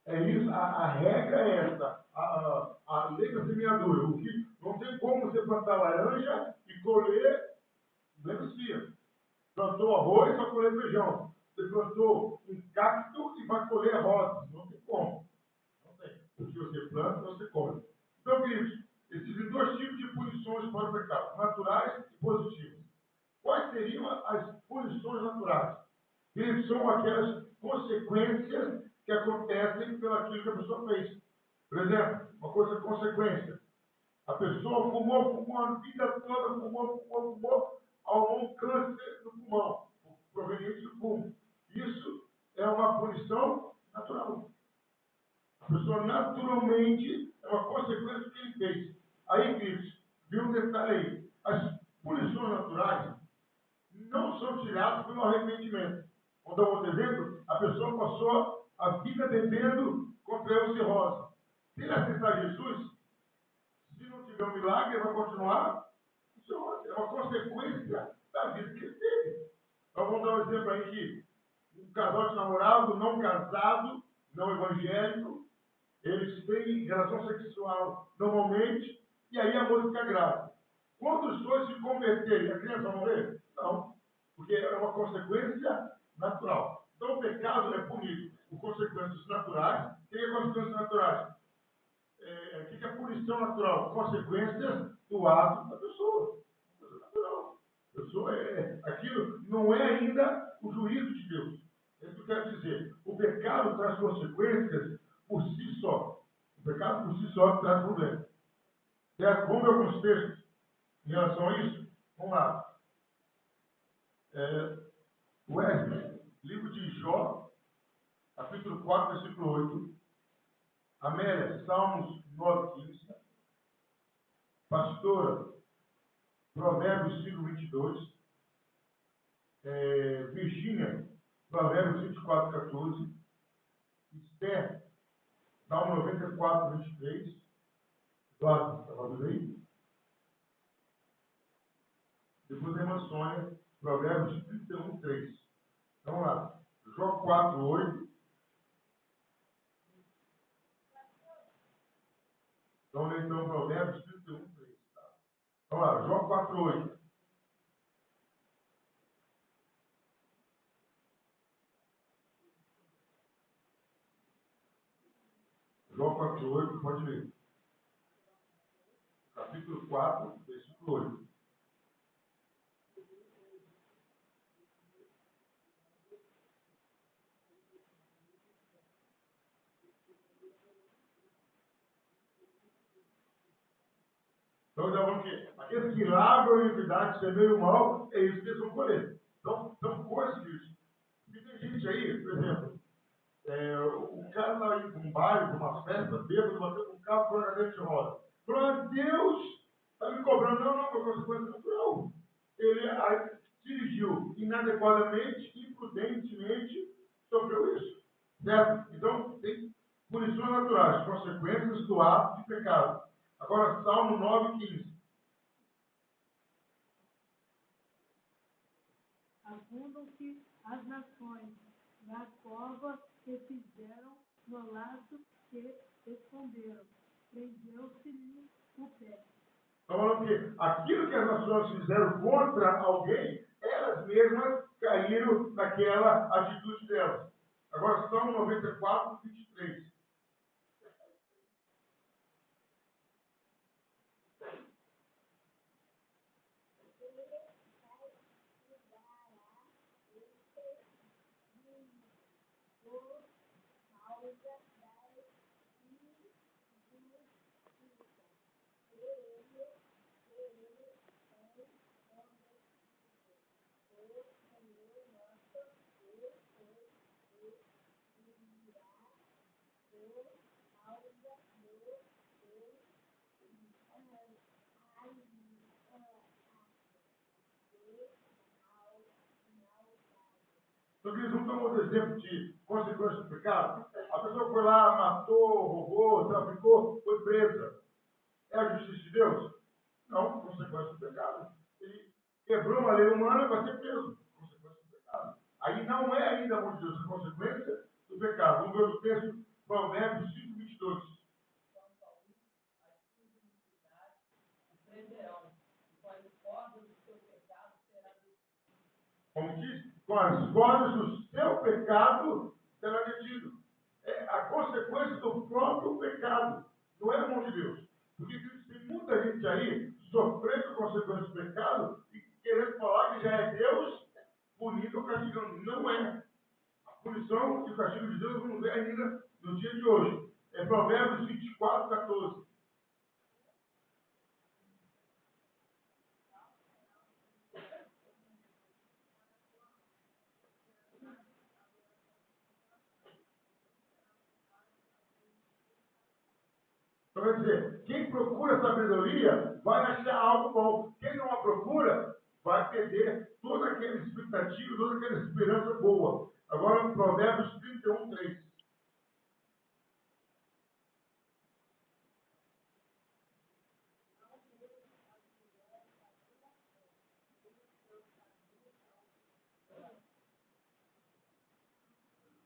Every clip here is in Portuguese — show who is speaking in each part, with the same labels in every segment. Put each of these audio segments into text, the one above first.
Speaker 1: É isso, a regra é essa. A lei da semeadura. Não tem como você plantar laranja e colher melancia. Plantou arroz, vai colher feijão. Você plantou um cacto e vai colher rosas. Não tem como. Não tem. O que você planta, você colhe. Então, queridos, existem dois tipos de punições para o pecado: naturais e positivas. Quais seriam as punições naturais? Queridos, são aquelas consequências que acontecem pelo aquilo que a pessoa fez. Por exemplo, uma coisa consequência. A pessoa fumou a vida toda, fumou, arrumou um câncer no pulmão, proveniente do fumo. Isso é uma punição natural. A pessoa naturalmente é uma consequência do que ele fez. Aí, queridos, viu um detalhe aí. As punições naturais não são tiradas pelo arrependimento. Vou dar um outro exemplo. A pessoa passou a vida bebendo contra a cirrose. Se ele aceitar Jesus, se não tiver um milagre, ele vai continuar com cirrose. É uma consequência da vida que ele teve. Então vamos dar um exemplo aí que um casal de namorado, não casado, não evangélico, eles têm relação sexual normalmente, e aí a moça fica grávida. Quando os dois se converterem, a criança vai morrer? Não, porque é uma consequência natural. Então o pecado é punido por consequências naturais. O que é consequências naturais? O que é punição natural? Consequências do ato da pessoa. Coisa natural. A pessoa aquilo não é ainda o juízo de Deus. É isso que eu quero dizer. O pecado traz consequências por si só. O pecado por si só traz problema. Certo? Vamos ver alguns textos em relação a isso? Vamos lá. Wesley, livro de Jó, capítulo 4, versículo 8. Amélia, Salmos 9, 15. Pastora, Provérbios 5, 22. Virgínia, Provérbios 24, 14. Esther, Salmo 94, 23. Eduardo, está falando aí? Depois a irmã Sônia, Provérbios 31, 3. Vamos lá. Jó 4, 8. Vamos ler então Provérbios 31, 3. Tá? Vamos lá. Jó 4, 8. Jó 4, 8, pode ler. Capítulo 4, versículo 8. Então, já vamos que aqueles que lavram a iniquidade, semeiam o mal, é isso que eles vão colher. Então, são coisas disso. E tem gente aí, por exemplo, o cara está indo para um baile, para uma festa, bêbado, batendo um carro com a cadeira de roda. Falando, Deus está me cobrando. Não, foi consequência natural. Ele aí, dirigiu inadequadamente, imprudentemente, sofreu isso. Certo? Então, tem punições naturais, consequências do ato de pecado. Agora, Salmo 9, 15.
Speaker 2: Afundam-se as nações, na cova que fizeram, no laço que esconderam, prendeu-se-lhe o pé.
Speaker 1: Então, falando que aquilo que as nações fizeram contra alguém, elas mesmas caíram naquela atitude delas. Agora, Salmo 94, 23. Então, eles vão dar um outro exemplo de consequência do pecado. A pessoa foi lá, matou, roubou, traficou, foi presa. É a justiça de Deus? Não, consequência do pecado. Ele quebrou uma lei humana, vai ser preso. Consequência do pecado. Aí não é ainda, amor de Deus, a consequência do pecado. Vamos ver o texto Provérbios 5, 22. Como diz, com as cordas do seu pecado será detido. É a consequência do próprio pecado, não é a mão de Deus. Porque tem muita gente aí sofrendo consequências do pecado e querendo falar que já é Deus punindo ou castigando. Não é. A punição e o castigo de Deus vamos ver ainda no dia de hoje. É Provérbios 24, 14. Então, quer dizer, quem procura sabedoria vai achar algo bom. Quem não a procura vai perder toda aquela expectativa, toda aquela esperança boa. Agora, Provérbios 31, 3.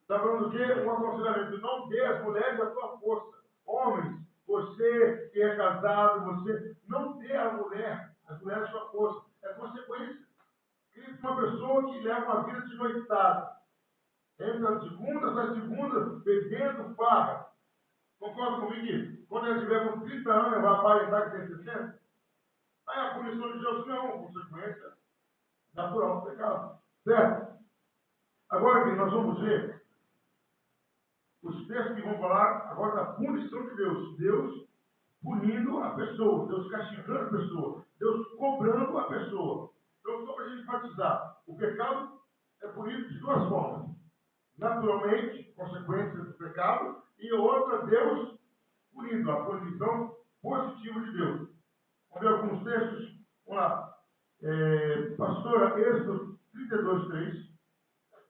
Speaker 1: Está falando do quê? Um aconselhamento. Não dê às mulheres a sua força. Homens, você que é casado, você não dê à mulher, às mulheres a sua força. É consequência. Cristo é uma pessoa que leva uma vida de noitada. Entra de segunda, sai segunda, bebendo farra. Concorda comigo? Quando ela tiver com 30 anos, vai aparentar que tem 60. Aí a punição de Deus não é uma consequência natural do pecado. Certo? Agora aqui nós vamos ver os textos que vão falar agora da punição de Deus. Deus punindo a pessoa, Deus castigando a pessoa, Deus cobrando a pessoa. Então, só para a gente enfatizar, o pecado é punido de duas formas. Naturalmente, consequência do pecado, e outra, Deus punindo, a punição positiva de Deus. Vamos ver alguns textos? Vamos lá. Pastora, Êxodo 32, 3.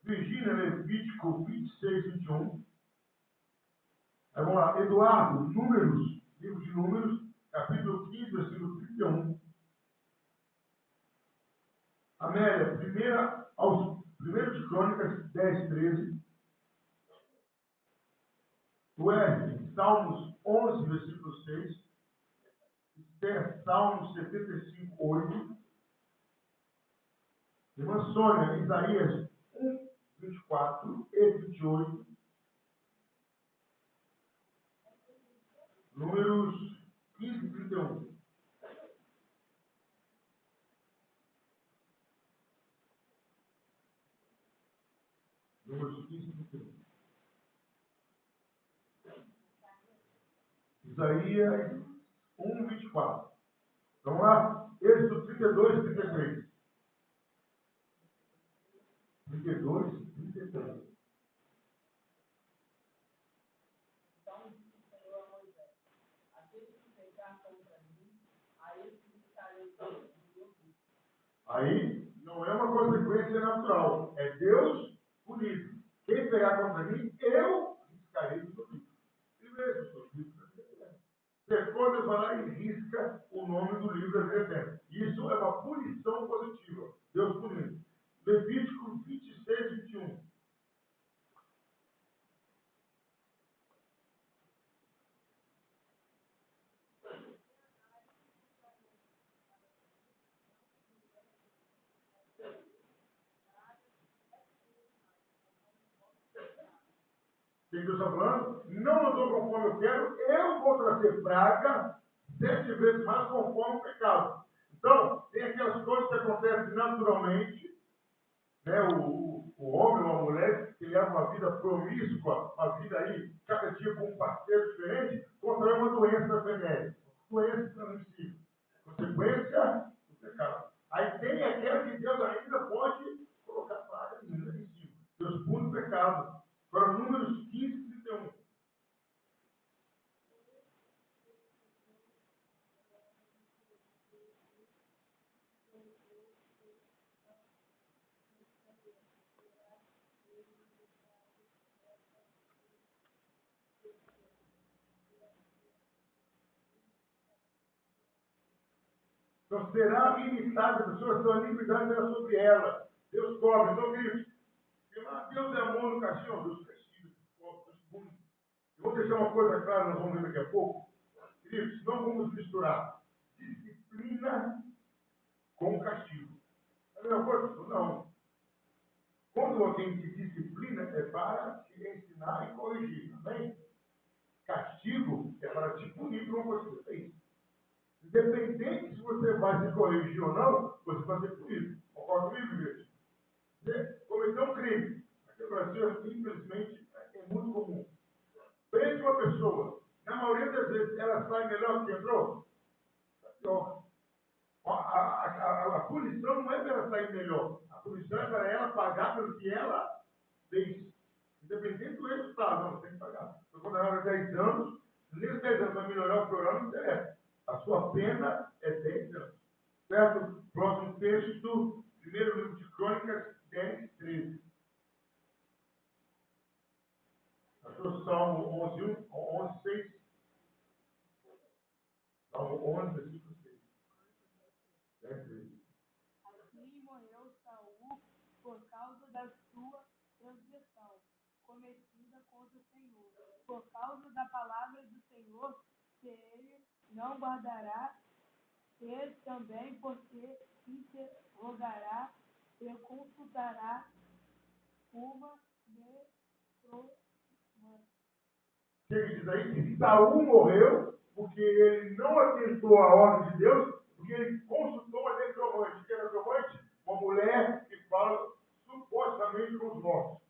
Speaker 1: Virgínia, Levítico 26, 21. Aí vamos lá. Eduardo, Números, livro de Números, capítulo 15, versículo 31. Amélia, 1 de Crônicas 10, 13. Wesley, Salmos 11, versículo 6. Esther, Salmos 75, 8. Irmã Sônia, Isaías 1, 24 e 28. Números 15, 31. Números 15, 31. Isaías 1, 24. Vamos lá? Êxodo 32, 33. 32, 33. Aí não é uma consequência natural, é Deus punido. Quem pegar contra mim, eu riscarei do seu livro. Primeiro, seu livro. Depois Deus vai lá e risca o nome do livro da vida eterna. Isso é uma punição positiva. Deus punindo. Levítico 26, 21. O que Deus está falando? Não andou conforme eu quero, eu vou trazer praga 7 vezes mais conforme o pecado. Então, tem aquelas coisas que acontecem naturalmente, né? O homem ou a mulher que leva uma vida promíscua, uma vida aí, cada dia com um parceiro diferente, contrai uma doença venérea, doença transmissível, consequência do pecado. Aí tem aquela que Deus ainda pode colocar praga em cima. Deus pune o pecado. Agora, Números 15, 31. Então será limitada a pessoa, sua iniquidade será sobre ela. Deus cobre. Então, queridos, Deus é amor no caixão, Deus castiga, Deus pune. Vou deixar uma coisa clara, nós vamos ver daqui a pouco. Queridos, não vamos misturar disciplina com castigo. É a mesma coisa? Não. Quando alguém te disciplina, é para te ensinar e corrigir, amém? Castigo é para te punir por uma coisa que você fez. Independente se você vai se corrigir ou não, você vai ser punido. Concorda comigo, igreja? Você cometeu um crime. Aqui no Brasil, infelizmente, é muito comum. Prende uma pessoa. Na maioria das vezes, ela sai melhor do que entrou. Pior. A punição não é para ela sair melhor. A punição é para ela pagar pelo que ela fez. Independente do resultado, não, tem que pagar. Então, quando ela tem 10 anos, nesses 10 anos vai melhorar ou piorar, não interessa. A sua pena é 10 anos. Certo? Próximo texto, primeiro livro de Crônicas, 10, 13. Achou Salmo 11, 6? Salmo 11, versículo 6. 10, 13.
Speaker 2: Assim morreu Saul por causa da sua transgressão cometida contra o Senhor. Por causa da palavra do Senhor, que ele não guardará, e também porque interrogará e consultará uma necromante.
Speaker 1: Ele diz aí que Saul morreu porque ele não atentou à ordem de Deus, porque ele consultou uma necromante. O que é necromante? Uma mulher que fala supostamente com os mortos.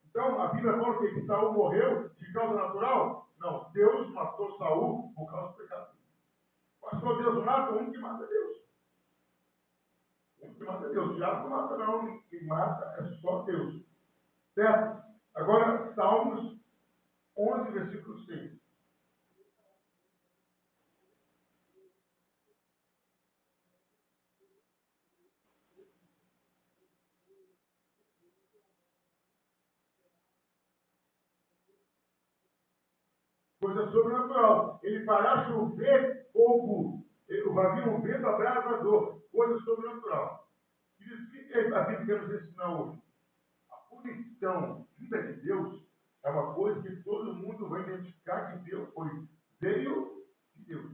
Speaker 1: Então, a Bíblia fala que Saul morreu de causa natural? Não. Deus matou Saul por causa do pecado. Pastor, Deus mata um que mata Deus. Um que mata Deus. O diabo não mata não. Quem mata é só Deus. Certo? Agora, Salmos 11, versículo 6. Coisa sobrenatural. Ele fará chover fogo. Vai vir um vento abrasador. Coisa sobrenatural. Isso que a Bíblia quer nos ensinar hoje. A punição vinda de Deus é uma coisa que todo mundo vai identificar que Deus veio de Deus.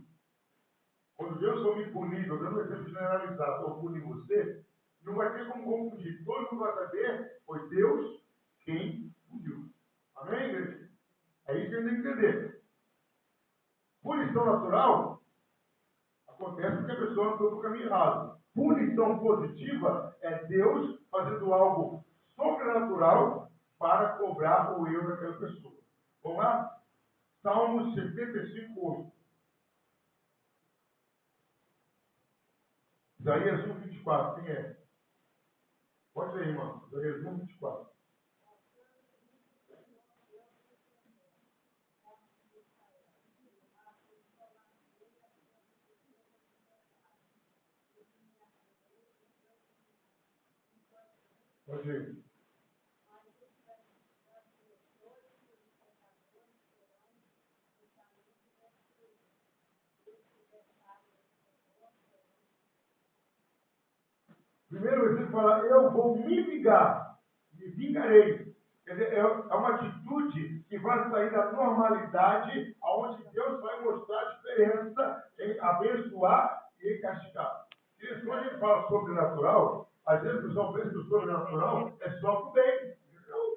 Speaker 1: Quando Deus for me punir, estou dando um exemplo generalizado, ou punir você, não vai ter como confundir. Todo mundo vai saber, foi Deus quem puniu. Amém, igreja? É isso que a gente tem que entender. Punição natural acontece porque a pessoa andou no caminho errado. Punição positiva é Deus fazendo algo sobrenatural para cobrar o erro daquela pessoa. Vamos lá? Salmos 75, 8. Isaías 1, 24. Quem é? Pode ler, irmão. Isaías 1, 24. Pode ir. Primeiro versículo fala, eu vou me vingar, me vingarei. Quer dizer, é uma atitude que vai sair da normalidade, onde Deus vai mostrar a diferença em abençoar e em castigar. E quando a gente fala sobrenatural, às vezes o pessoal pensa que o sobrenatural é só para o bem. Não.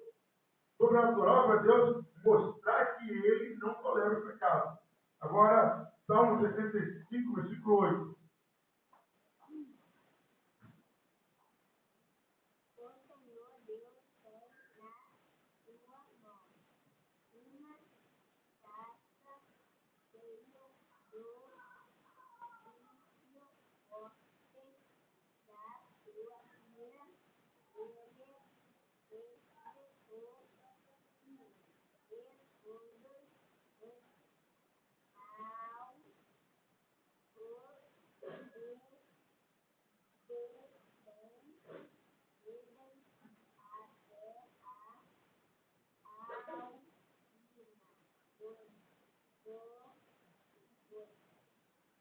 Speaker 1: Sobrenatural é para Deus mostrar que ele não tolera o pecado. Agora, Salmo 65, versículo 8.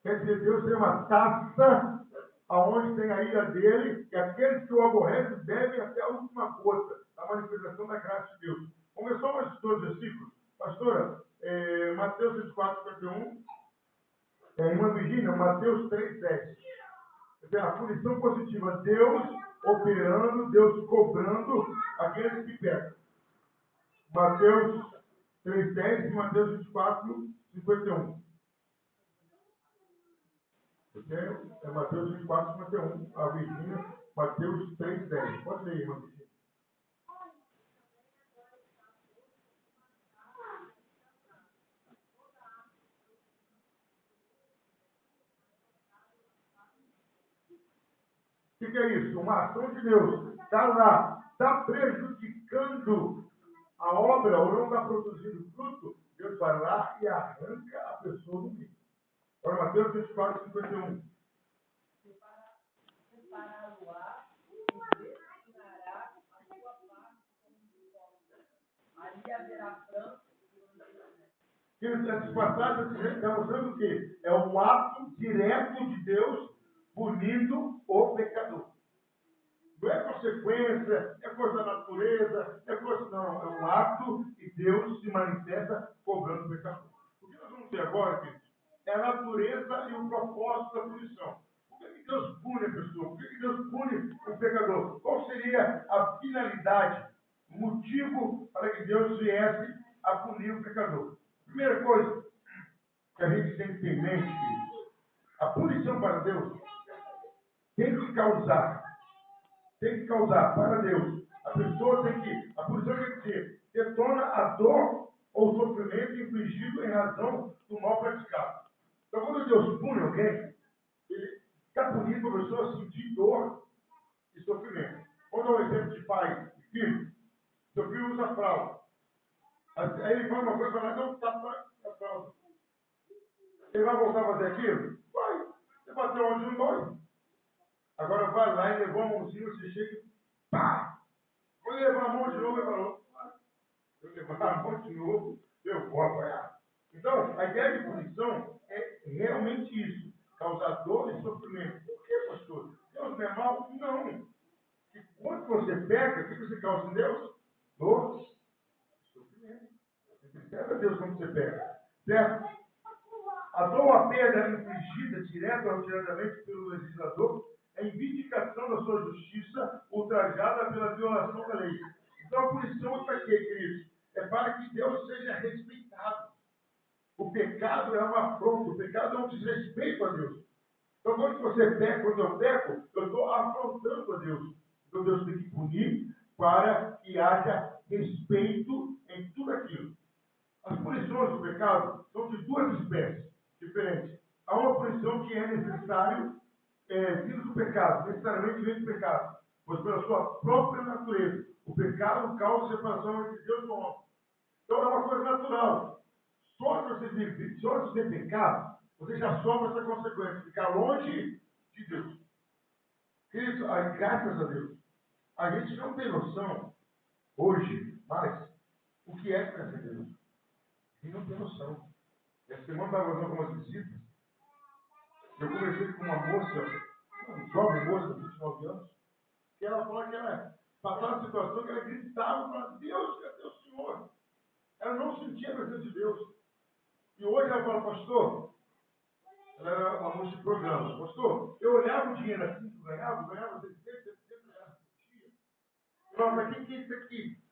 Speaker 1: Quer dizer, Deus tem uma taça aonde tem a ira dele, e aqueles que o aborrecem bebem até a última gota da manifestação da graça de Deus. Começou mais 12 versículos. Pastora, Mateus 24, 51. Irmã Virgínia, Mateus 3, 10. A punição positiva, Deus operando, Deus cobrando aqueles que pecam. Mateus 3, 10 e Mateus 24, 51. É Mateus 24, 51. A Virgínia, Mateus 3, 10. Pode ler, irmã Virgínia. O que é isso? Uma ação de Deus. Está lá, está prejudicando a obra ou não está produzindo fruto. Deus vai lá e arranca a pessoa do meio. Agora, Mateus 24, 51.
Speaker 3: Separá-lo-á e destinará a sua parte como hipócrita. Ali haverá pranto e ranger.
Speaker 1: Essas passagens estão mostrando o quê? É um ato direto de Deus punindo o pecador. Não é consequência, é coisa da natureza, é coisa. Não, é um ato e Deus se manifesta cobrando o pecador. O que nós vamos ver agora, queridos, é a natureza e o propósito da punição. Por que Deus pune a pessoa? Por que Deus pune o pecador? Qual seria a finalidade, o motivo para que Deus viesse a punir o pecador? Primeira coisa que a gente tem que ter em mente, queridos, a punição para Deus tem que causar para Deus. A punição tem que dizer, detona a dor ou sofrimento infligido em razão do mal praticado. Então, quando Deus pune alguém, ele está punindo a pessoa a sentir dor e sofrimento. Vamos dar um exemplo de pai e filho. Seu filho usa fralda. Aí ele fala uma coisa, vai lá, não tapa a fralda. Ele vai voltar a fazer aquilo? Vai. Você bateu onde não dói. Agora vai lá e levou a mãozinha, você chega e pá! Quando ele levar a mão de novo, ele falou, se eu levar a mão de novo, eu vou apanhar. Então, a ideia de punição é realmente isso, causar dor e sofrimento. Por que, pastor? Deus não é mal? Não. E quando você peca, o que você causa em Deus? Dor e sofrimento. Você percebe a Deus quando você peca. Certo? A dor ou a perda infligida direta ou diretamente pelo legislador é indicação da sua justiça ultrajada pela violação da lei. Então a punição é para quê, queridos? É para que Deus seja respeitado. O pecado é uma afronta, o pecado é um desrespeito a Deus. Então quando você peca, quando eu peco, eu estou afrontando a Deus. Então Deus tem que punir para que haja respeito em tudo aquilo. As punições do pecado são de duas espécies diferentes. Há uma punição que é necessário vindo do pecado, necessariamente vem do pecado, pois pela sua própria natureza, o pecado causa separação entre Deus e o homem. Então é uma coisa natural. Só de você ter pecado, você já sofre essa consequência, ficar longe de Deus. Querido, graças a Deus, a gente não tem noção, hoje, mais, o que é conhecer Deus. A gente não tem noção. Essa semana estava fazendo algumas visitas. Eu conversei com uma moça, uma jovem moça de 29 anos, que ela falou que ela passava uma situação que ela gritava e falava, Deus, cadê o Senhor? Ela não sentia a presença de Deus. E hoje ela fala, pastor, ela era uma moça de programa, pastor, eu olhava o dinheiro assim, que eu ganhava 600 reais por dia. Eu falava, mas quem que é isso aqui?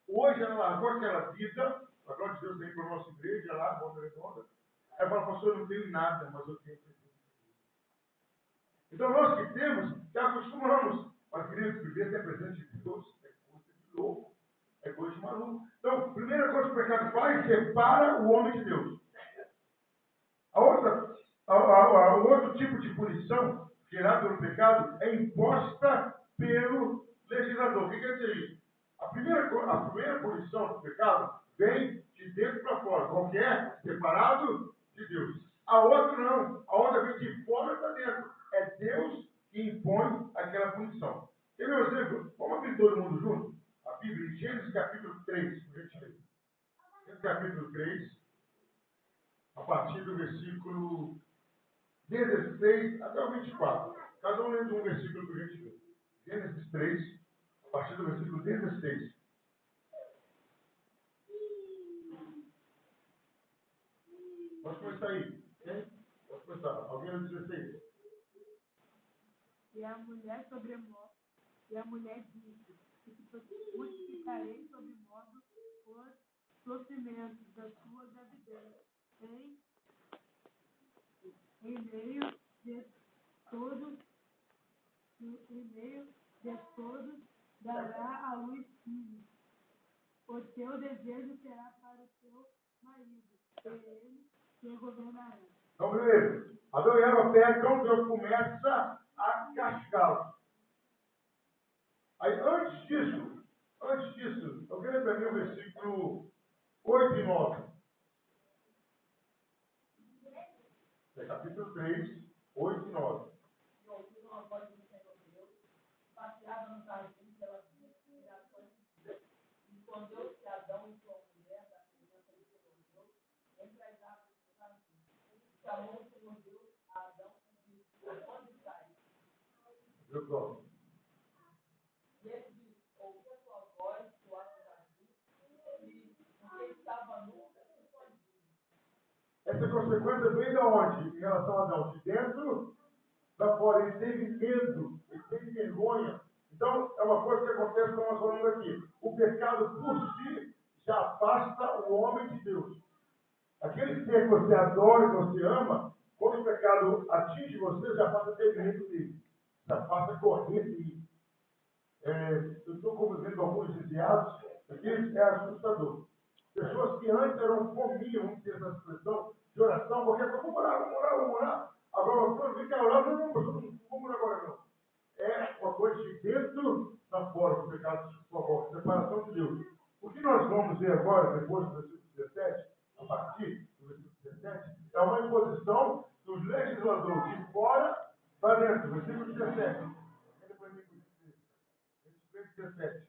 Speaker 1: Hoje ela largou aquela vida, a glória de Deus veio para a nossa igreja, lá, Volta Redonda. Ela fala, pastor, eu não tenho nada, mas eu tenho presença. Então nós que temos, já acostumamos. Mas, queridos, viver sem a presença de Deus é coisa de louco, é coisa de maluco. Então, a primeira coisa que o pecado faz, separa o homem de Deus. O outro tipo de punição gerada pelo pecado é imposta pelo legislador. O que quer dizer isso? A primeira punição do pecado vem de dentro para fora, qualquer separado de Deus. A outra não, a outra vem de fora para dentro. É Deus que impõe aquela punição. Quer ver um exemplo? Vamos abrir todo mundo junto? A Bíblia, em Gênesis capítulo 3, por gentileza. Gênesis capítulo 3, a partir do versículo 16 até o 24. Cada um lendo um versículo por gentileza. Gênesis 3, a partir do versículo 16. pode sair. Ok? Pode começar. Alguém no 16?
Speaker 2: E a mulher disse, multiplicarei sobre modo os sofrimentos da sua gravidez. Em meio de todos, dará à luz filhos. O teu desejo será para o teu marido, e ele te governará.
Speaker 1: Então, primeiro, Adão e Eva pecam, Deus começa a castigá-los. Aí, antes disso, alguém lê para mim o versículo 8 e 9. É capítulo 3, 8 e 9.
Speaker 3: E ouviram a voz do Senhor Deus, passeava no jardim pelas gerações de Deus. Escondeu-se Adão e sua mulher da presença do Senhor Deus entre as árvores do jardim. Chamou o Senhor Deus a Adão e disse: Onde estás?
Speaker 1: Viu, Cláudio?
Speaker 3: E ele disse: Ouvi a tua voz, tu no jardim, e porque estava nu,
Speaker 1: Essa consequência vem de onde? Em relação a Adão? De dentro da fora. Ele teve medo, ele teve vergonha. Então, é uma coisa que acontece, como nós falamos aqui. O pecado por si já afasta o homem de Deus. Aquele ser que você adora, que você ama, quando o pecado atinge você, já passa a ter medo dele. Já passa a correr dele. Eu estou convivendo alguns desviados, aqui é assustador. Pessoas que antes eram fominhas, vamos ter essa expressão, de oração, qualquer coisa, vamos morar. Agora, quando vem que a orar, não vamos morar agora não. É uma coisa de dentro da fora, que o pecado se provoca, separação de Deus. O que nós vamos ver agora, depois do versículo 17, a partir do versículo 17, é uma imposição dos legisladores de fora para dentro, versículo 17. Depois vem versículo 17.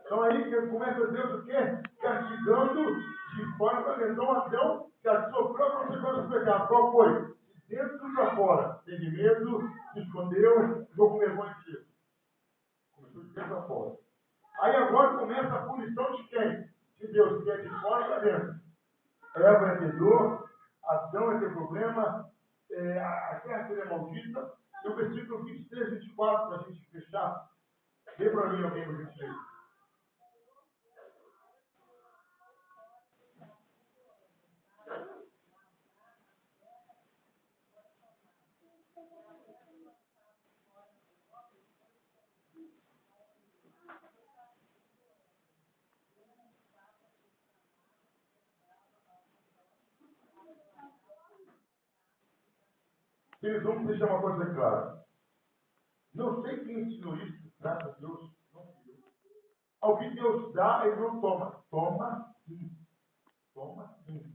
Speaker 1: Então aí que começa Deus o quê? Castigando de fora para dentro. Então Adão já sofreu a consequência do pecado. Qual foi? De dentro para fora. Teve medo, se escondeu, ficou com vergonha de Deus. Começou de dentro para fora. Aí agora começa a punição de quem? De Deus, que é de fora para dentro. Eva é ter dor, Adão é ter problema, a terra seria maldita. E o versículo 23, 24, para a gente fechar. Vê para mim alguém no 23. Eles vão deixar uma coisa clara. Não sei quem ensinou isso, graças a Deus, não fui eu. Ao que Deus dá, ele não toma. Toma sim. Toma sim.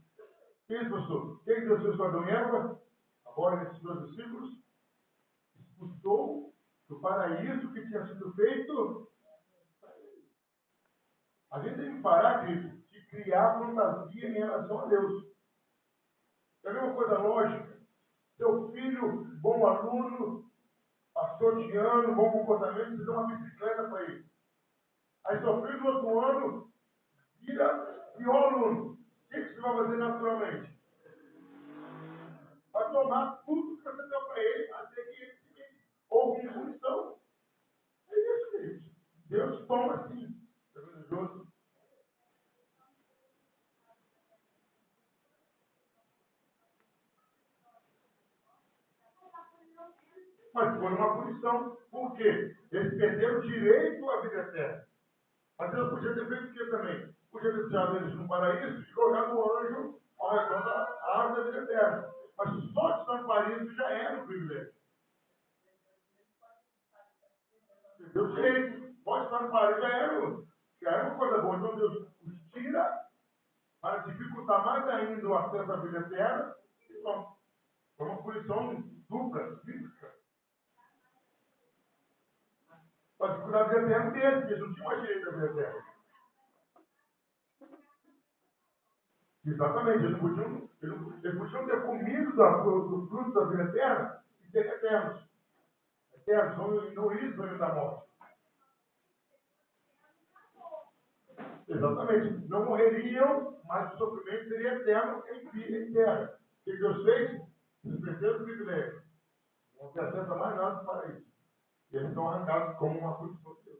Speaker 1: Isso, pastor. O que Deus fez com Adão e Eva? Agora, nesses dois versículos, expulsou do paraíso que tinha sido feito. A gente tem que parar de criar fantasia em relação a Deus. É a mesma coisa lógica. Seu filho, bom aluno, pastor de ano, bom comportamento, você dá uma bicicleta para ele. Aí seu filho no outro ano vira pior aluno. O que você vai fazer naturalmente? Vai tomar tudo que você deu para ele, até que ele se ou com punição. É isso, gente. Deus toma assim. É religioso. Mas foi uma punição. Por quê? Eles perderam o direito à vida eterna. Mas Deus podia ter feito o quê também? Podia ter tirado eles no paraíso e colocado o anjo ao redor da árvore da vida eterna. Mas só de estar no paraíso já era um privilégio. Deus direito. Pode estar no paraíso já era uma coisa boa. Então Deus os tira para dificultar mais ainda o acesso à vida eterna. E pronto. Foi uma punição dupla, bíblica. Para dificultar a vida eterna deles, porque eles não tinham mais direito à vida eterna. Exatamente, eles podiam ter comido do fruto da vida eterna e ser eternos. Eternos, não iria sonho da morte. Exatamente. Não morreriam, mas o sofrimento seria eterno em vida eterna. O que Deus fez? Eles perderam o privilégio. Não se acessa mais nada para isso. E eles são arrancados como uma fruição de Deus.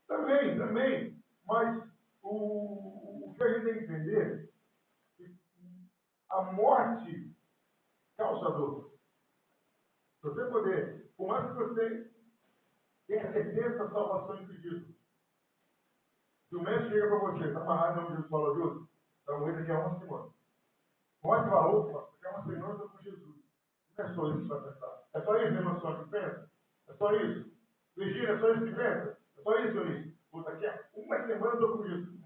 Speaker 1: Também. Mas o que a gente tem que entender é que a morte causa dor. Se você poder, por mais que você tenha certeza da salvação em Cristo, se o médico chega para você, está amarrado, não Jesus falou, Deus, vai morrer daqui a uma semana. Pode falar, opa, daqui a uma semana eu estou com Jesus. Não é só isso que vai pensar. É só isso, irmã Sônia, que pensa? É só isso. Virgínia, é só isso que pensa? É só isso, Eunice? Puta, daqui a uma semana eu estou com Jesus.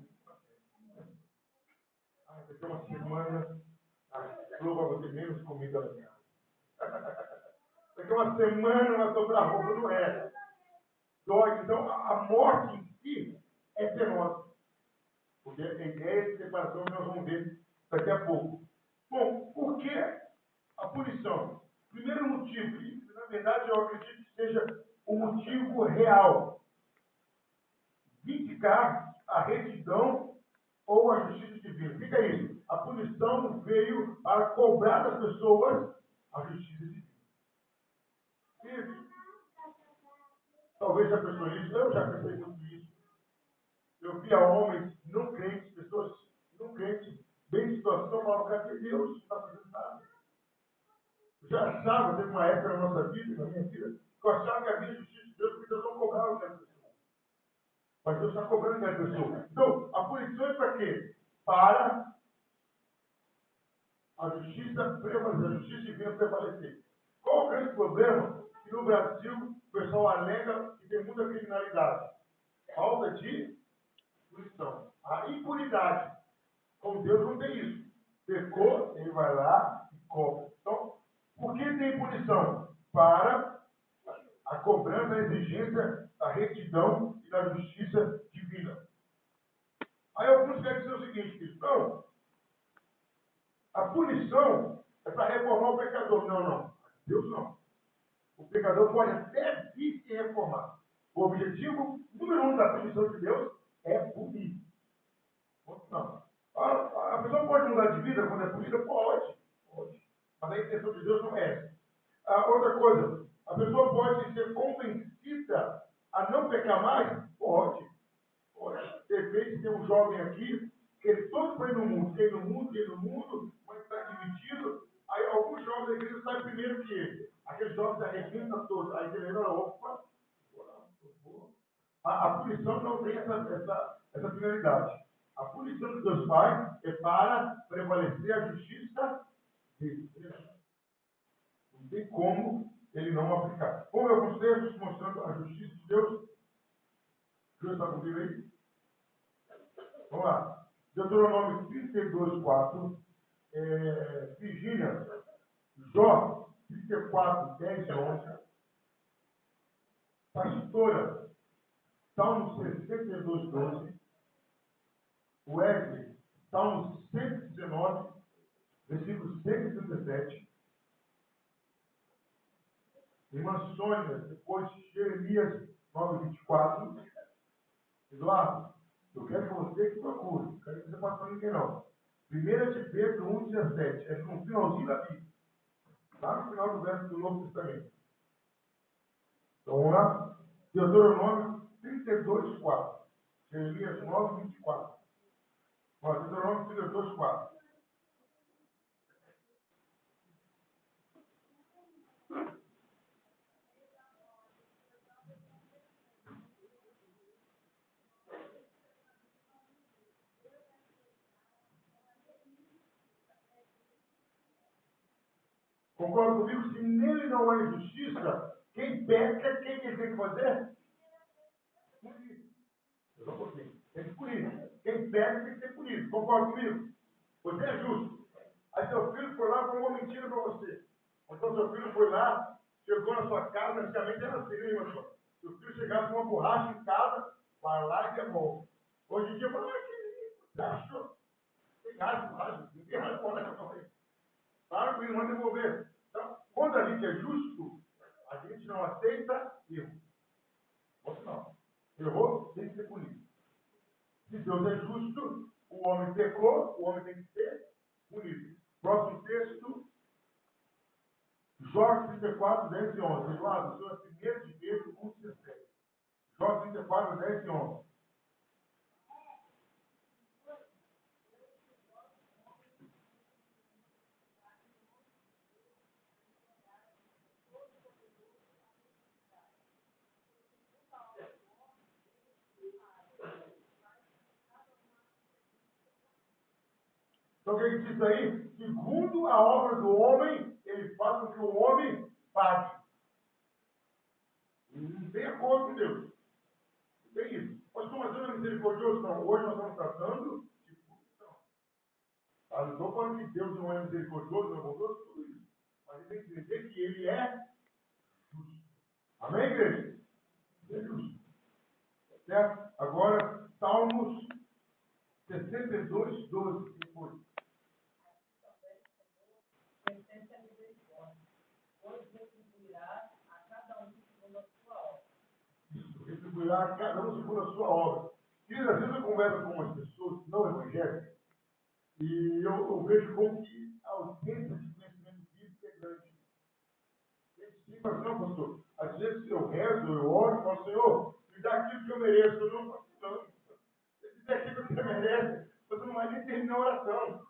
Speaker 1: Daqui a uma semana, louva você menos comida na minha casa. Daqui a uma semana vai sobrar roupa, não é? Dói. Então, a morte em si é penosa. Porque a ideia de separação nós vamos ver daqui a pouco. Bom, por que a punição? Primeiro motivo, e na verdade eu acredito que seja o motivo real. Vindicar a retidão ou a justiça divina. Fica isso. A punição veio para cobrar das pessoas a justiça divina. E, talvez já pensou isso, eu já pensei muito isso. Eu via homens não crentes, pessoas não crentes, bem em situação, falavam, cadê Deus? Não está fazendo nada. Eu já achava, teve uma época na nossa vida, na minha vida, que eu achava que havia justiça de Deus, porque Deus não cobrava aquela pessoa. Mas Deus está cobrando aquela pessoa. Então, a punição é para quê? Para a justiça prevalecer, a justiça divina prevalecer. Qual o grande problema? Que no Brasil o pessoal alega que tem muita criminalidade. Falta de punição. A impunidade. Com Deus não tem isso. Pecou, ele vai lá e cobra. Então, por que tem punição? Para a cobrança, a exigência da retidão e da justiça divina. Aí alguns querem dizer o seguinte, Cristão, a punição é para reformar o pecador. Não. Deus não. O pecador pode até vir se reformar. O objetivo número 1 da punição de Deus é punir. Não. A pessoa pode mudar de vida quando é punida? Pode. Mas a intenção de Deus não é essa. Outra coisa, a pessoa pode ser convencida a não pecar mais? Pode. De repente tem um jovem aqui, que ele todo foi no mundo, quem no mundo, mas está dividido. Aí alguns jovens da igreja saem primeiro que ele. Aquele jovem se arrebenta todo. Aí ele lembra, opa, a punição não tem essa finalidade. A punição que Deus faz é para prevalecer a justiça dele. Não tem como ele não aplicar. Vamos ver alguns textos mostrando a justiça de Deus. Deus está comigo aí? Vamos lá. Deuteronômio 32, 4. Virgínia, Jó 34, 10 e 11. Pastora, Salmo 62, 12. Wesley, Salmo 119, versículo 137. Irmã Sônia, depois Jeremias 9, 24. Eduardo, eu quero que você que procure. Não quero que você passe para ninguém, não. 1 de Pedro 1, 17. É no finalzinho da Bíblia. Lá no final do verso do Novo Testamento. Então vamos lá. Deuteronômio 32, 4. Jeremias 9, 24. Deuteronômio 32, 4. Concorda comigo? Se nele não há injustiça, quem peca, quem tem que fazer? Punir. Eu não gostei. Tem que punir. Quem peca tem que ser punido. Concorda comigo? Você é justo. Aí seu filho foi lá e falou uma mentira para você. Então seu filho foi lá, chegou na sua casa, antigamente era assim, né, irmão? Seu filho chegava com uma borracha em casa, Vai lá e devolve. Hoje em dia, mas que achou? Tem razão, ninguém responde essa coisa. Claro que ele manda devolver. Então, quando a gente é justo, a gente não aceita erro. Você não. Errou, tem que ser punido. Se Deus é justo, o homem pecou, o homem tem que ser punido. Próximo texto, Jó 34, 10 e 11. Eduardo, o senhor é primeiro de Pedro, 1, 17. Jó 34, 10 e 11. Então, o que ele diz aí? Segundo a obra do homem, ele faz com que o homem pague. Não tem acordo com Deus. Não tem isso. Pastor, mas não é misericordioso? Não. Hoje nós estamos tratando de punição. Eu não estou falando que Deus não é misericordioso, não é bondoso, tudo isso. Mas ele tem que dizer que ele é justo. Amém, igreja? Ele é justo. Certo? Agora, Salmos 62, 12. Depois. Retribuirá a cada um segundo a sua obra. E às vezes eu converso com umas pessoas não evangélicas e eu vejo como que a ausência de conhecimento bíblico é grande. Eles ficam assim, não, pastor, às vezes eu rezo, eu oro e falo, Senhor, me dá aquilo que eu mereço. Eu não faço não. Se der aquilo que você merece, você não vai nem terminar a oração.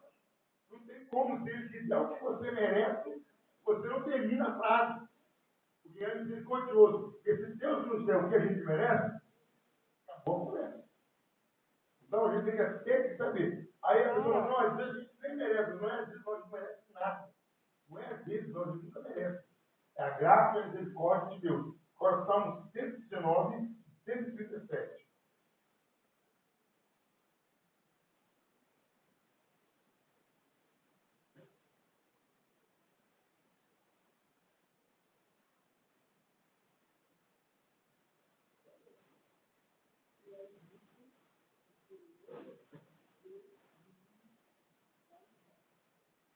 Speaker 1: Não tem como, se ele quiser o que você merece, você não termina a frase. Porque é misericordioso. Porque se Deus nos der o que a gente merece, acabou com ele. Então a gente tem que ter que saber. Aí a pessoa fala, não, às vezes a gente nem merece, não é às vezes nós não merecemos nada. Não é às vezes nós nunca merecemos. É a graça e a misericórdia de Deus. Agora, Salmos 119, 137.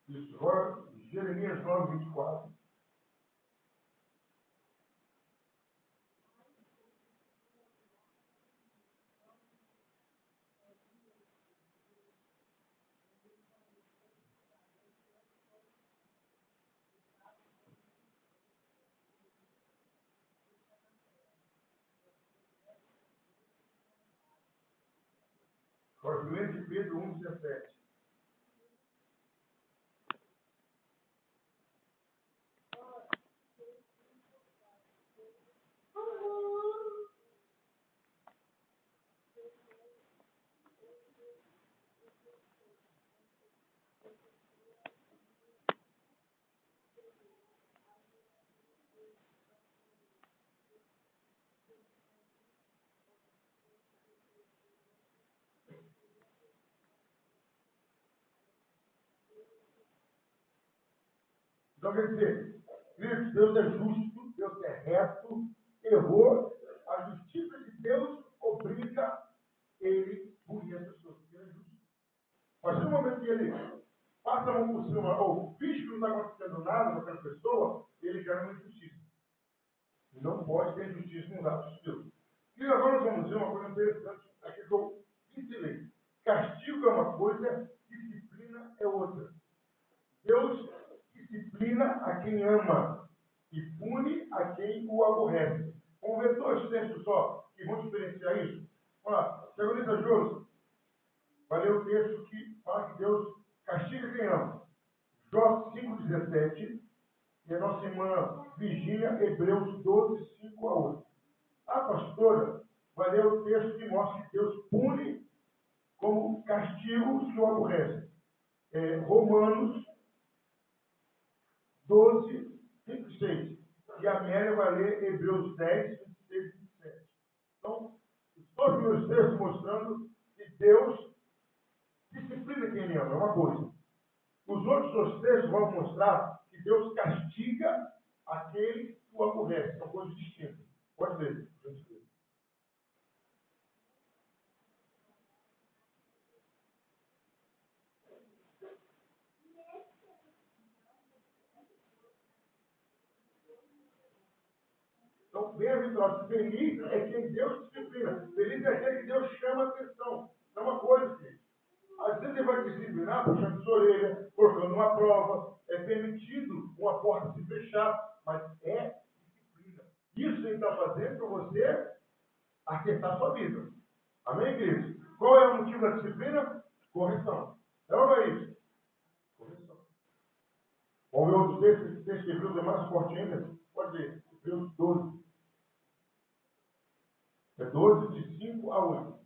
Speaker 1: Isso. Agora, Jeremias 9, 24. Agora, 1 de Pedro 1, 17. Então, quer dizer, Cristo, Deus é justo, Deus é reto, errou, a justiça de Deus obriga ele a punir as pessoas, porque ele é justo. Mas no momento que ele passa a mão por cima, ou finge que não está acontecendo nada com aquela pessoa, ele quer uma injustiça. E não pode ter justiça nos atos de Deus. E agora nós vamos ver uma coisa interessante, aqui que eu pincelei. Castigo é uma coisa, disciplina é outra. Deus disciplina a quem ama e pune a quem o aborrece. Vamos ver dois textos só que vão diferenciar isso. Vamos lá, Segunda Juros, vai ler o texto que fala que Deus castiga quem ama. Jó 5,17 e a nossa irmã Virgínia, Hebreus 12, 5 a 8. A pastora vai ler o texto que mostra que Deus pune como castigo os que o aborrecem. Romanos 12, 5 e 6. E a Amélia vai ler Hebreus 10, 26 e 27. Então, os dois primeiros textos mostrando que Deus disciplina quem ele ama, é uma coisa. Os outros dois textos vão mostrar que Deus castiga aquele que o aborrece. São coisas distintas. Pode ver. Então, bem-aventurado, feliz é quem Deus disciplina. Feliz é aquele que Deus chama a atenção. É uma coisa, filho. Às vezes ele vai disciplinar, puxando sua orelha, colocando uma prova. É permitido uma porta se fechar, mas é disciplina. Isso ele está fazendo para você acertar a sua vida. Amém, queridos? Qual é o motivo da disciplina? Correção. É ou não é isso? Correção. Vamos ver outro texto, esse texto de Hebreus é mais forte ainda. Pode ler, Hebreus 12. É 12, de 5 a 8.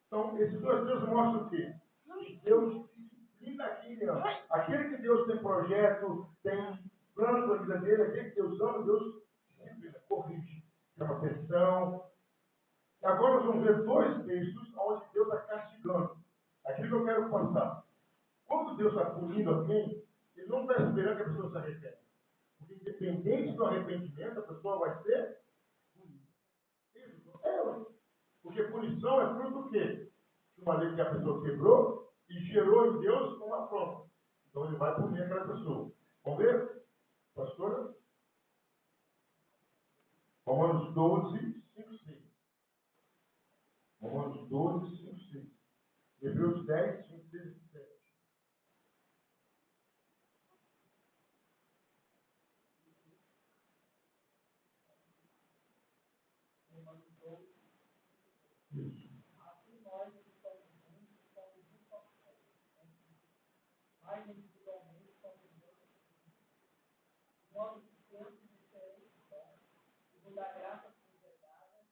Speaker 1: Então, esses dois textos mostram o quê? Que Deus disciplina aquele ano. Aquele que Deus tem projeto, tem plano para a vida dele, aquele que Deus ama, Deus disciplina, corrige, chama atenção. E agora nós vamos ver dois textos onde Deus está castigando. Aquilo que eu quero passar. Quando Deus está punindo alguém, Ele não está esperando que a pessoa se arrependa. Porque independente do arrependimento, a pessoa vai ser punida. Isso é ela. Porque punição é fruto do quê? De uma lei que a pessoa quebrou e gerou em Deus uma afronta. Então ele vai punir aquela pessoa. Vamos ver? Pastora? Romanos 12, 5, 6. Romanos 12, 5, 6. Hebreus 10, 5, 6 e 7. Isso.
Speaker 3: Assim nós que somos muitos, somos um só corpo, mas individualmente somos muitos. Nós temos diferentes dons, segundo a graça que nos é dada,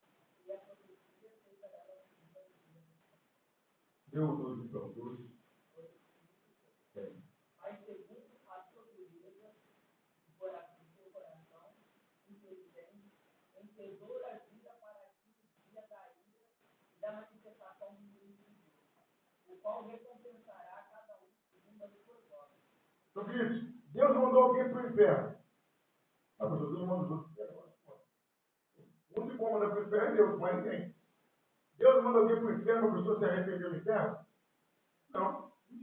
Speaker 3: e a profecia feita dela segundo a vida.
Speaker 1: Deu 12, então. 12.
Speaker 3: Mas segundo a sua dureza, do seu coração, inteligente, entendedor a vida para aquilo dia da ira e da manifestação do juízo de Deus, o qual recompensará cada um segundo as suas obras.
Speaker 1: Então, queridos, Deus mandou alguém para o inferno. A pessoa, Deus mandou para o inferno. O único que pode mandar para o inferno é Deus, mas ninguém. Deus manda alguém para o inferno para a pessoa se arrepender do inferno? Não. O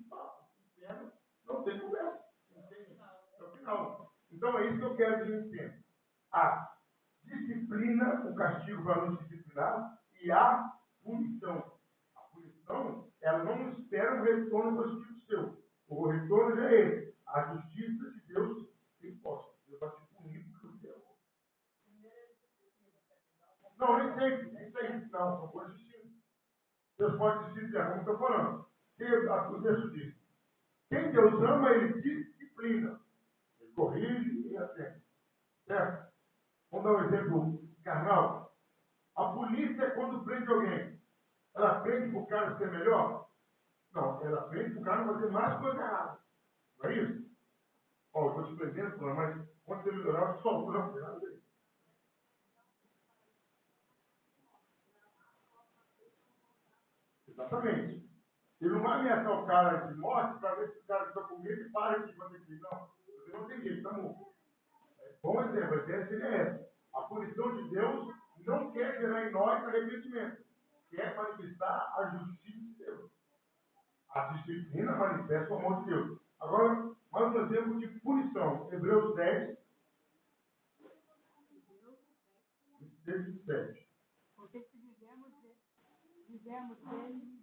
Speaker 1: inferno não tem conversa. Não tem. É o final. Então é isso que eu quero que a gente entenda. A disciplina, o castigo para nos disciplinar, e a punição. A punição, ela não espera um retorno positivo seu. O retorno já é ele. A justiça de Deus tem posta. Deus vai te punir porque você errou. Não, nem sei. Não pode disciplinar. Deus pode disciplinar, como estou falando. O texto diz: quem Deus ama, ele disciplina. Ele corrige e atende. Certo? Vamos dar um exemplo carnal. A polícia, quando prende alguém, ela prende para o cara ser melhor? Não, ela prende para o cara fazer mais coisa errada. Não é isso? Ó, eu estou te prendendo, mas quando você melhorar, eu solto. Não, tem nada a ver. Exatamente. Ele não vai ameaçar o cara de morte para ver se o cara está com medo e para de fazer aquilo. Não, você não tem jeito, está morto. Bom exemplo, a ideia seria essa. A punição de Deus não quer gerar em nós arrependimento. Quer manifestar a justiça de Deus. A disciplina manifesta o amor de Deus. Agora, mais um exemplo de punição. Hebreus 10, 26 e 27.
Speaker 2: Porque se vivemos deliberadamente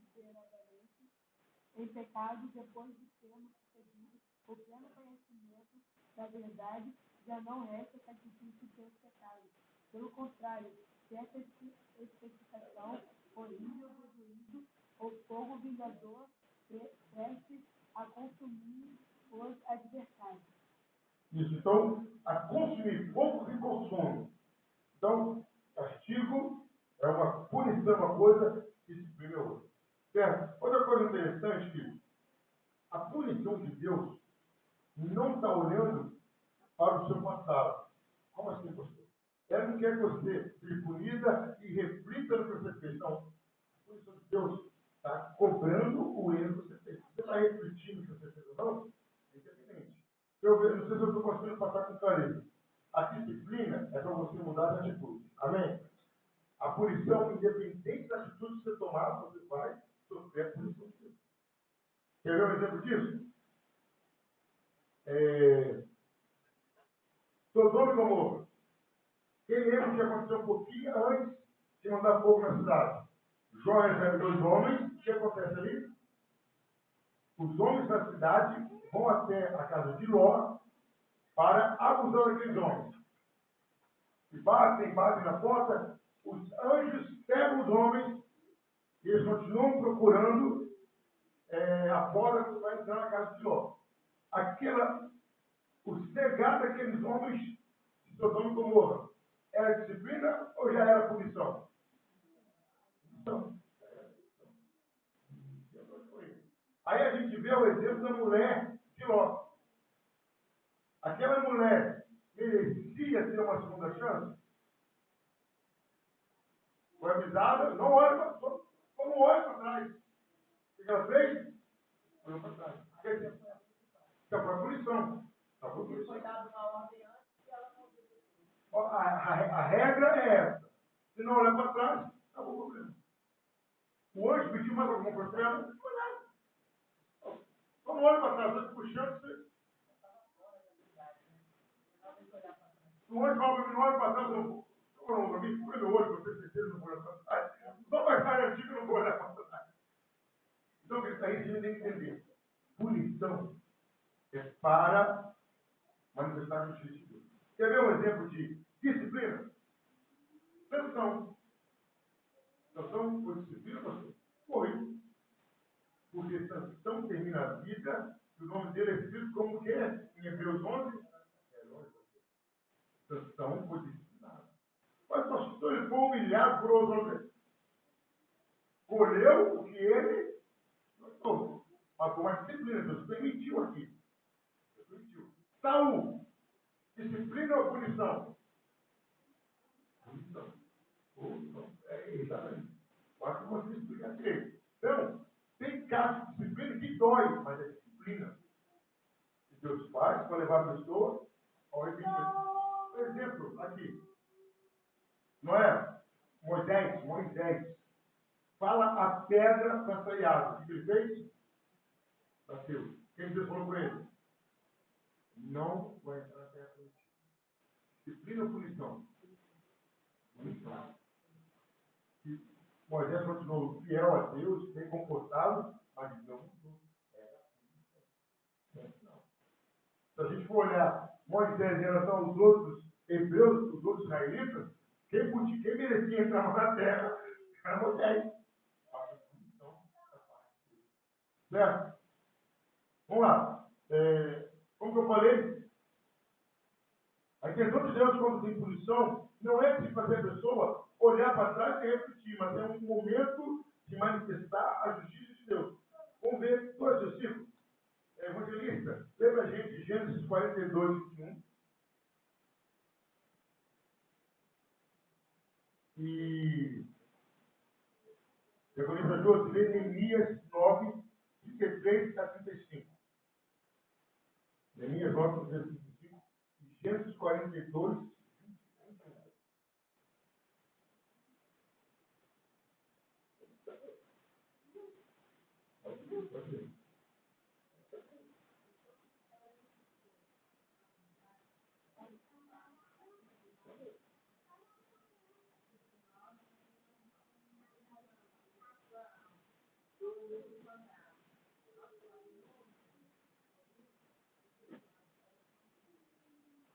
Speaker 2: em pecado, depois de termos recebido o pleno conhecimento da verdade, já não resta sacrifício pelos pecados. Pelo contrário, certa expectação horrível do juízo, ou fogo vingador prestes a consumir os adversários.
Speaker 1: Isso, então, a consumir, fogo que consome. Então, castigo é uma punição, uma coisa, disciplina é outra. Certo? Outra coisa interessante, que a punição de Deus não está olhando para o seu passado. Como assim, pastor? Ela não quer que você seja punida e reflita no que você fez. Não. A punição de Deus está cobrando o erro que você fez. Você está refletindo o que você fez ou não? É independente. Não sei se eu estou conseguindo passar com clareza. A disciplina é para você mudar de atitude. Amém? A punição, independente da atitude que você tomar, você vai sofrer a punição de Deus. Quer ver um exemplo disso? Sodoma e Gomorra. Quem lembra o que aconteceu um pouquinho antes de mandar fogo na cidade? Jó recebe 2 homens. O que acontece ali? Os homens da cidade vão até a casa de Ló para abusar daqueles homens. E batem na porta. Os anjos pegam os homens e eles continuam procurando a porta que vai entrar na casa de Ló. O cegado daqueles homens de Sodoma e Gomorra era disciplina ou já era punição? Punição. Aí a gente vê o exemplo da mulher de Ló. Aquela mulher merecia ter uma segunda chance? Foi avisada, não olha para trás. O que ela fez? Olhou para trás. Já foi a punição. Já foi a punição.
Speaker 3: Foi dado uma ordem antes e ela não obedeceu.
Speaker 1: A regra é essa. Se não olhar para trás, acabou o problema. O anjo pediu mais alguma coisa para ela? Não foi nada. Só não olha para trás, você puxando, você. O anjo fala para mim, não olha para trás, eu não vou. Falou para mim, põe meu olho para ter certeza, não vou olhar para trás. Só vai estar antigo, eu não vou olhar para trás. Então, isso aí a gente tem que entender. Punição é para manifestar a justiça de Deus. Quer ver um exemplo de disciplina? Sansão. Sansão foi disciplina, pastor? Foi. Porque Sansão termina a vida, e o nome dele é escrito como o quê? Em Hebreus 11? Sansão foi disciplinado. Mas pastor, ele foi humilhado por outros homens. Colheu o que ele gostou. Mas com uma disciplina, Deus permitiu aqui. Deus permitiu. Saul, disciplina ou punição? Punição. Exatamente. Acho que você explica direito. Então, tem casos de disciplina que dói, mas é disciplina. Que Deus faz para levar a pessoa ao arrependimento. Por exemplo, aqui. Não é? Moisés. Fala a pedra para sair água. O que ele fez? Bateu. Quem Deus falou para ele? Não vai entrar na terra prometida. Disciplina ou punição? Punição. E Moisés continuou fiel a Deus, bem comportado, mas não mudou. Era punição. Se a gente for olhar Moisés em relação aos outros hebreus, os outros israelitas, quem merecia entrar na terra era Moisés. Certo? Vamos lá. Como que eu falei? A intenção de Deus quando tem punição não é de fazer a pessoa olhar para trás e refletir, mas é um momento de manifestar a justiça de Deus. Vamos ver 2 versículos. Evangelista, lembra a gente de Gênesis 42, 21. E evangelista Jô, lê Neemias 9, 33 a 35. Neemias 9, 33 a 35. E Gênesis 42, 21. Pode ver.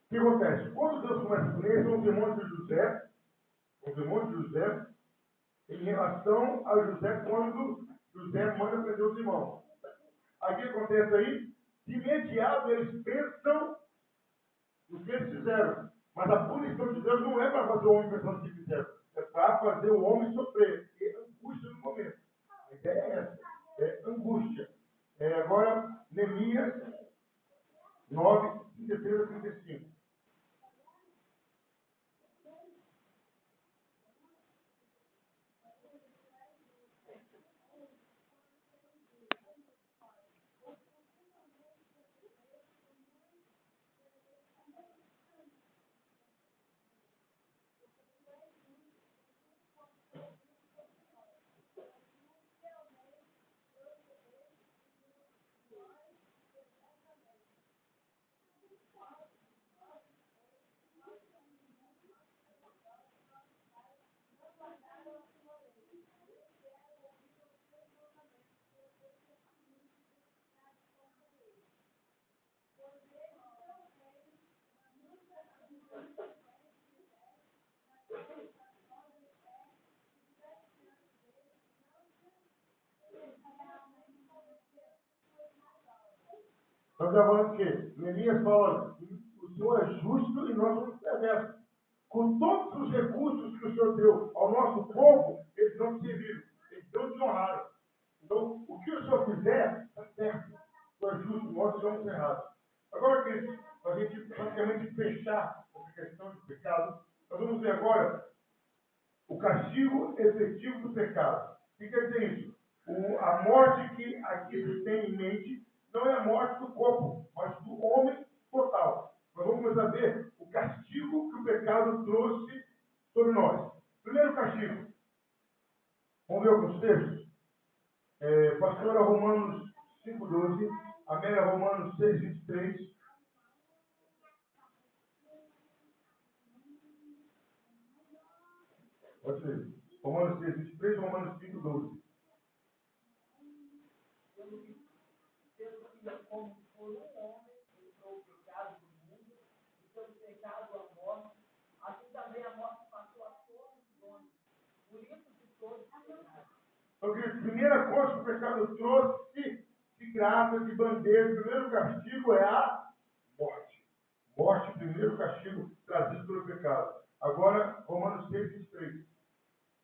Speaker 1: O que acontece? Quando Deus começa a punir, são os demônios de José, em relação a José, quando José manda prender os irmãos. Aí o que acontece aí? De imediato eles pensam no que eles fizeram. Mas a punição de Deus não é para fazer o homem pensando que fizer, é para fazer o homem sofrer, ter angústia no momento. A ideia é essa, é angústia. Agora, Neemias 9, 33 a 35. Então, já falando que Neemias fala, o Senhor é justo e nós somos perversos. Com todos os recursos que o Senhor deu ao nosso povo, eles não serviram, eles não te honraram. Então, o que o Senhor fizer, está certo. O Senhor é justo, nós somos errados. Agora, queridos, para a gente praticamente fechar essa questão de pecado, nós vamos ver agora o castigo efetivo do pecado. O que quer dizer isso? A morte que aqui se tem em mente não é a morte do corpo, mas do homem total. Nós vamos começar a ver o castigo que o pecado trouxe sobre nós. Primeiro castigo. Vamos ver alguns textos? Pastora Romanos 5,12, Amélia Romanos 6,23. Pode ser. Romanos 6,23 e Romanos 5,12.
Speaker 3: Como por um homem entrou o pecado do mundo, e pelo pecado a morte, assim também a morte passou a todos os homens. Por isso que todos pecaram.
Speaker 1: Então, a primeira coisa que o pecado trouxe de graça, de bandeira, o primeiro castigo é a morte. Morte, primeiro castigo trazido pelo pecado. Agora, Romanos 6,23.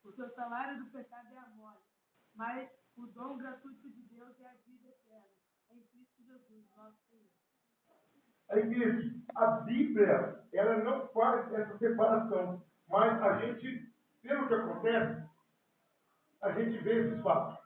Speaker 2: O seu salário do pecado é a morte, mas o dom gratuito de Deus é a vida eterna, em Cristo Jesus, nosso Senhor.
Speaker 1: Aí, queridos, a Bíblia, ela não faz essa separação, mas a gente, pelo que acontece, a gente vê esses fatos.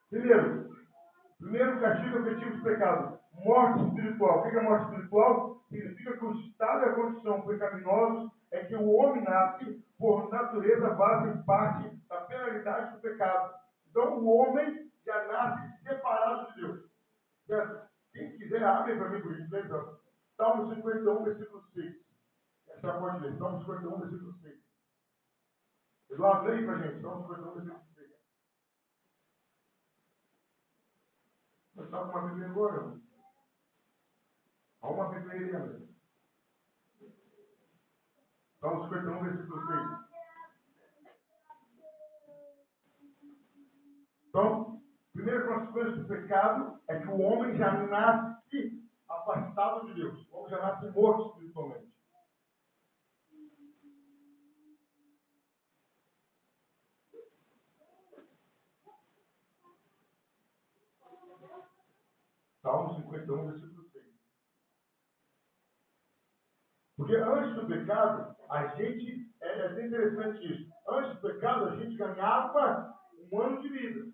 Speaker 1: Primeiro castigo efetivo do pecado, morte espiritual. O que é morte espiritual? Significa que o estado e a condição pecaminosos é que o homem nasce, por natureza, faz parte da penalidade do pecado. Então, o homem já nasce separado de Deus. Certo? Quem quiser, abre para mim, por gentileza. Salmo 51, versículo 6. Essa pode ler. Salmo 51, versículo 6. Eduardo, leia para a gente. Salmo 51, versículo 6. Você está com uma Bíblia agora? Há uma Bíblia aí, André. Salmo 51, versículo 6. Então, a primeira consequência do pecado é que o homem já nasce afastado de Deus. O homem já nasce morto espiritualmente. Salmo 51, versículo 6. Porque antes do pecado, a gente, é interessante isso, antes do pecado a gente ganhava um ano de vida.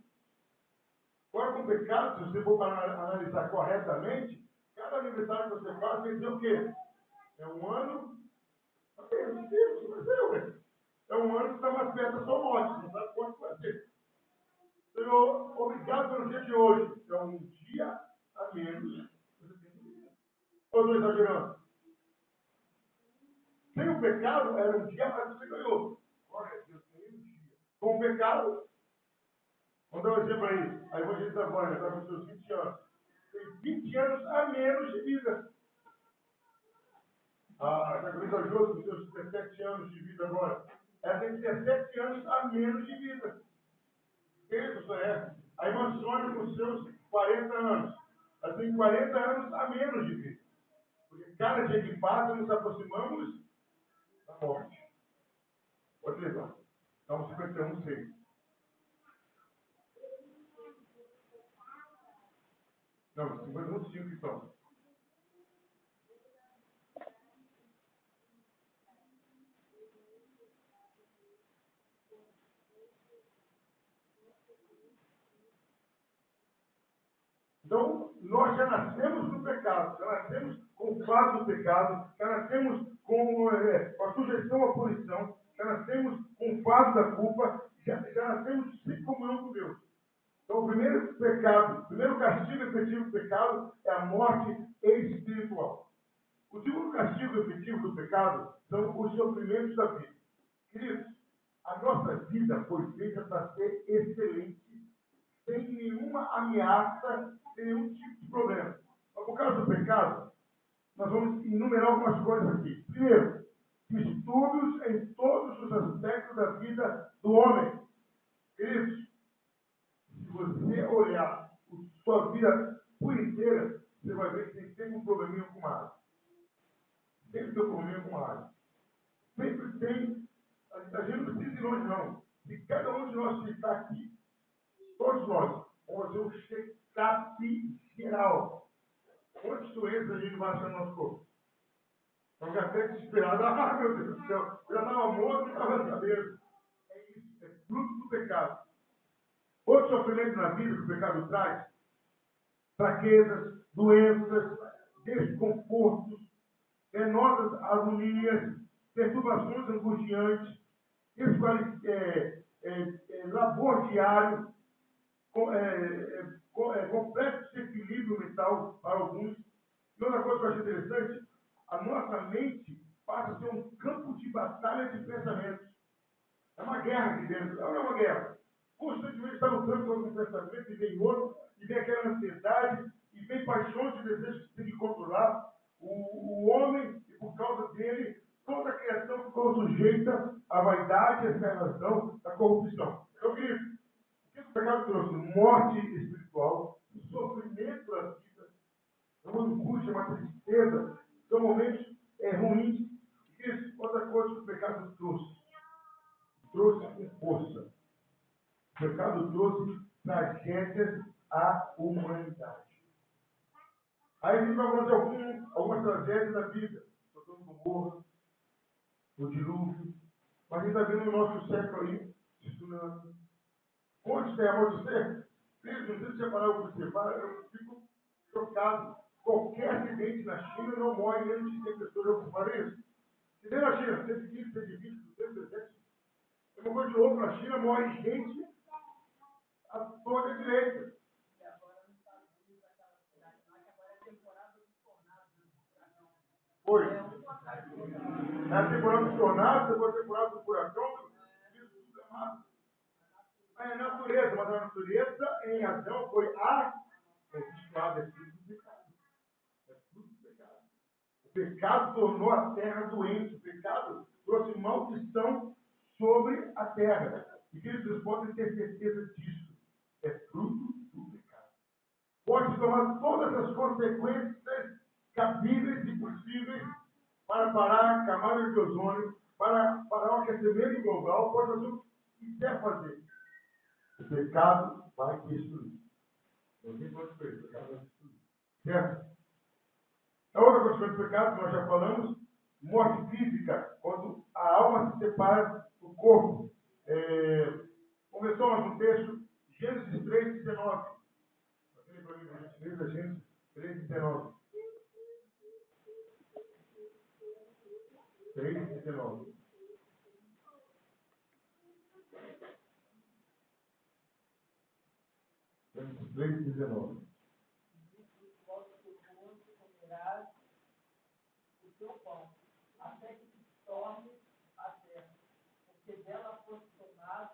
Speaker 1: Agora com o pecado, se você for para analisar corretamente, cada aniversário que você faz, quer dizer o quê? É um ano, é um ano que está mais perto da sua morte, não sabe quanto vai ser. Senhor, obrigado pelo dia de hoje. É um dia a menos. Ou estou exagerando? Sem o pecado, era um dia mais que você ganhou. Glória a Deus, tem um dia. Com o pecado, vamos dar um exemplo aí. A evangelista Vânia está com seus 20 anos. Tem 20 anos a menos de vida. A Camisa Jô, com seus 17 anos de vida agora. Ela tem 17 anos a menos de vida. Isso é. A irmã Sônia, com seus 40 anos. Ela tem 40 anos a menos de vida. Porque cada dia que passa, nos aproximamos da morte. Pode levar. Salmo 51, 6. Não, 51, 5 então. Então, nós já nascemos no pecado, já nascemos com o fardo do pecado, já nascemos com a sujeição à punição, já nascemos com o fardo da culpa, já nascemos sem comunhão com Deus. Então, o primeiro pecado, o primeiro castigo efetivo do pecado é a morte espiritual. O segundo castigo efetivo do pecado são os sofrimentos da vida. Queridos, a nossa vida foi feita para ser excelente, sem nenhuma ameaça, sem nenhum tipo de problema. Mas por causa do pecado, nós vamos enumerar algumas coisas aqui. Primeiro, distúrbios em todos os aspectos da vida do homem. Queridos, se você olhar a sua vida por inteira, você vai ver que tem sempre um probleminha com uma área. Sempre tem um probleminha com uma área. Sempre tem. A gente não precisa ir longe, não. Se cada um de nós que está aqui, todos nós, vamos fazer um check-up geral. Quantas doenças a gente vai achar no nosso corpo? Então, já até desesperado. Ah, meu Deus do céu. Eu já estava morto, não estava sabendo. É isso, é fruto do pecado. Outro sofrimento na vida que o pecado traz: fraquezas, doenças, desconfortos, penosas agonias, perturbações angustiantes, labor diário, complexo desequilíbrio mental para alguns. E outra coisa que eu acho interessante, a nossa mente passa a ser um campo de batalha de pensamentos. É uma guerra aqui dentro, não é uma guerra. Constantemente está lutando com algum pensamento, e vem outro, e vem aquela ansiedade, e vem paixões e desejos que tem que controlar. O homem, e por causa dele, toda a criação ficou sujeita à vaidade, à externação, à corrupção. Então, querido, o que o pecado trouxe? Morte espiritual, sofrimento da vida, uma angústia, uma tristeza, são momentos ruins. Querido, outra coisa que o pecado trouxe com força. O pecado trouxe tragédias à humanidade. Aí a gente vai falar de algumas tragédias da vida. Sodoma e Gomorra, o dilúvio. Mas a gente está vendo no nosso século aí, tsunami. Onde tem a morte de ser? Filho, não sei se você parar o que você fala, eu fico chocado. Qualquer acidente na China não morre menos de 100 pessoas. Eu falei isso. Se tem na China, 115, 120, 200, 300. Tem uma coisa de louco na China, morre gente à toda direita.
Speaker 3: E agora nos Estados Unidos, aquela cidade lá, que agora é temporada dos tornados, do furacão.
Speaker 1: Foi.
Speaker 3: É uma atrás do outro.
Speaker 1: Na temporada dos tornados, depois da temporada do furacão, isso tudo é massa. É a natureza, mas a natureza em Adão foi amaldiçoada. É fruto do pecado. É fruto do pecado. O pecado tornou a terra doente. O pecado trouxe maldição sobre a terra. E que vocês podem ter certeza disso. É fruto do pecado. Pode tomar todas as consequências cabíveis e possíveis para parar a camada de ozônio, para parar o aquecimento global, pode fazer o que quiser fazer. O pecado vai destruir. Ninguém pode destruir, o pecado vai destruir. Certo? A outra consequência do pecado, que nós já falamos, morte física, quando a alma se separa do corpo. Vamos ver só mais um texto, Gênesis 3:19. Aquele para mim, Gênesis 3:19. 3:19. Gênesis 3:19.
Speaker 3: Comerás o teu pão, até que se torne a terra, porque dela foste tomado,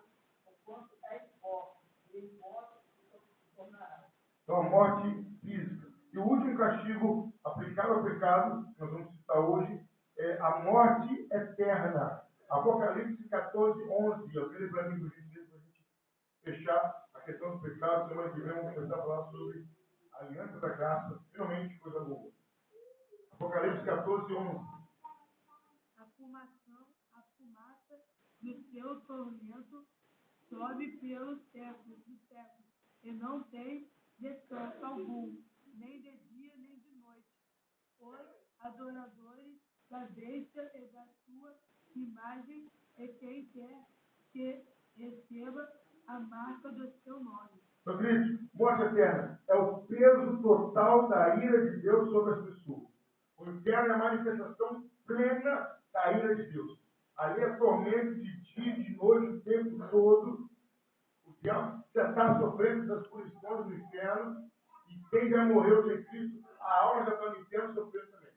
Speaker 3: enquanto és pó, e em pó se tornará.
Speaker 1: Então, a morte física. E o último castigo aplicado ao pecado, que nós vamos citar hoje, é a morte eterna. Apocalipse 14:11. Eu queria para mim, para a gente fechar a questão do pecado. Semana que vem vamos começar a falar sobre a aliança da graça. Finalmente, coisa boa. Apocalipse 14:11.
Speaker 2: A fumação do seu tormento sobe pelos séculos dos séculos, e não tem descanso algum, nem de dia nem de noite. Os adoradores da besta e da sua imagem, e quem quer que receba a marca do seu nome.
Speaker 1: Meu querido, morte eterna é o peso total da ira de Deus sobre as pessoas. O inferno é a manifestação plena da ira de Deus. Ali é tormento de dia e de noite o tempo todo. O diabo já está sofrendo das punições do inferno. E quem já morreu sem Cristo, a alma já está no inferno sofrendo também.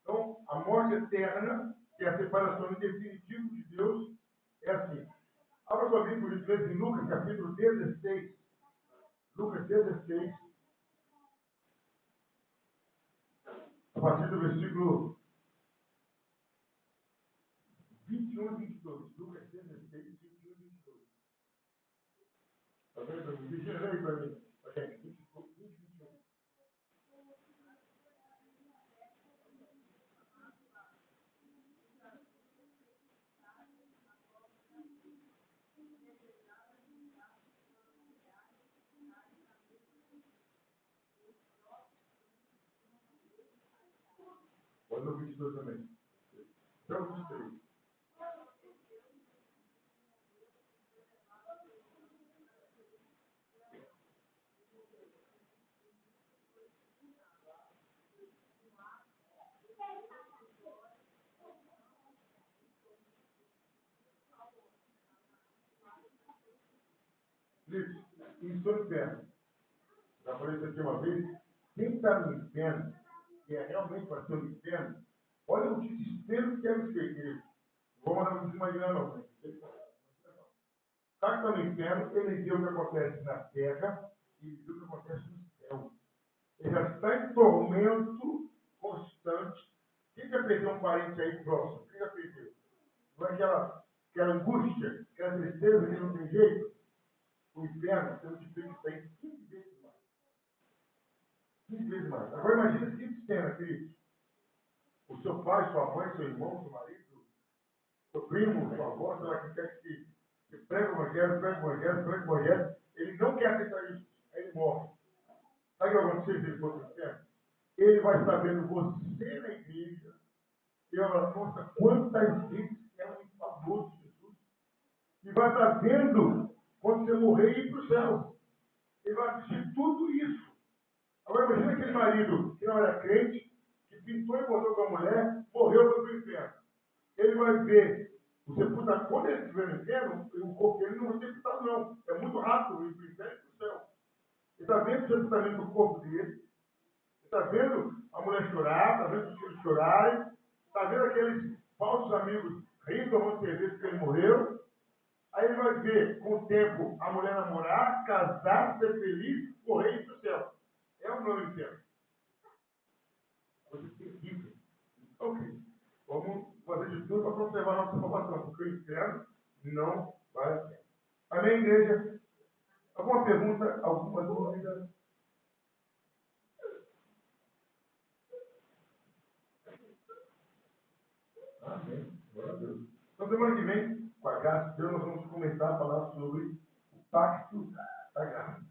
Speaker 1: Então, a morte eterna, que é a separação definitiva de Deus, é assim. Abra sua Bíblia, por gentileza, em Lucas, capítulo 16. Lucas 16, a partir do versículo 21 e 22. Lucas 16, 21 e 22. Está vendo para mim? Vigila aí para mim. Ok, 20 e 21. Pode no 22 também. Até o 23. Isso é o inferno. Já falei isso aqui uma vez. Quem está no inferno, que é realmente para ser o inferno, olha o desespero que deve ser, querido. Não vou mandar vocês imaginar, não. O cara que está no inferno, ele vê o que acontece na terra e ele vê o que acontece no céu. Ele já está em tormento constante. Quem já perdeu um parente aí próximo? Quem já perdeu? Não é aquela angústia, aquela tristeza que não tem jeito? O inferno, você multiplica isso aí 15 vezes mais. 15 vezes mais. Agora imagina a seguinte cena, querido. O seu pai, sua mãe, seu irmão, seu marido, seu primo, sua avó, sei lá, quem quer que prega o evangelho, ele não quer aceitar isso. Aí ele morre. Sabe o que vai acontecer se ele for para o inferno? Ele vai estar vendo você na igreja. E vai falar, nossa, quantas vezes é um favor de Jesus. E vai estar vendo quando você morrer e ir para o céu. Ele vai assistir tudo isso. Agora imagina aquele marido que não era crente, que pintou e botou com a mulher, morreu para o inferno. Ele vai ver o sepultamento. Quando ele estiver no inferno, o corpo dele não vai ser sepultado, não. É muito rápido ir para o inferno e para o céu. Ele está vendo o sepultamento do corpo dele. Está vendo a mulher chorar, está vendo os filhos chorarem, está vendo aqueles falsos amigos rindo, tomando cerveja porque ele morreu. Aí ele vai ver, com o tempo, a mulher namorar, casar, ser feliz, morrer e ir para o céu. É o meu inferno. Coisa terrível. Ok. Vamos fazer de tudo para conservar a nossa salvação, porque o inferno não vale a pena. Amém, igreja? Alguma pergunta? Alguma dúvida? Amém. Glória a Deus. Então, semana que vem, com a graça de Deus, nós vamos começar a falar sobre o pacto da graça.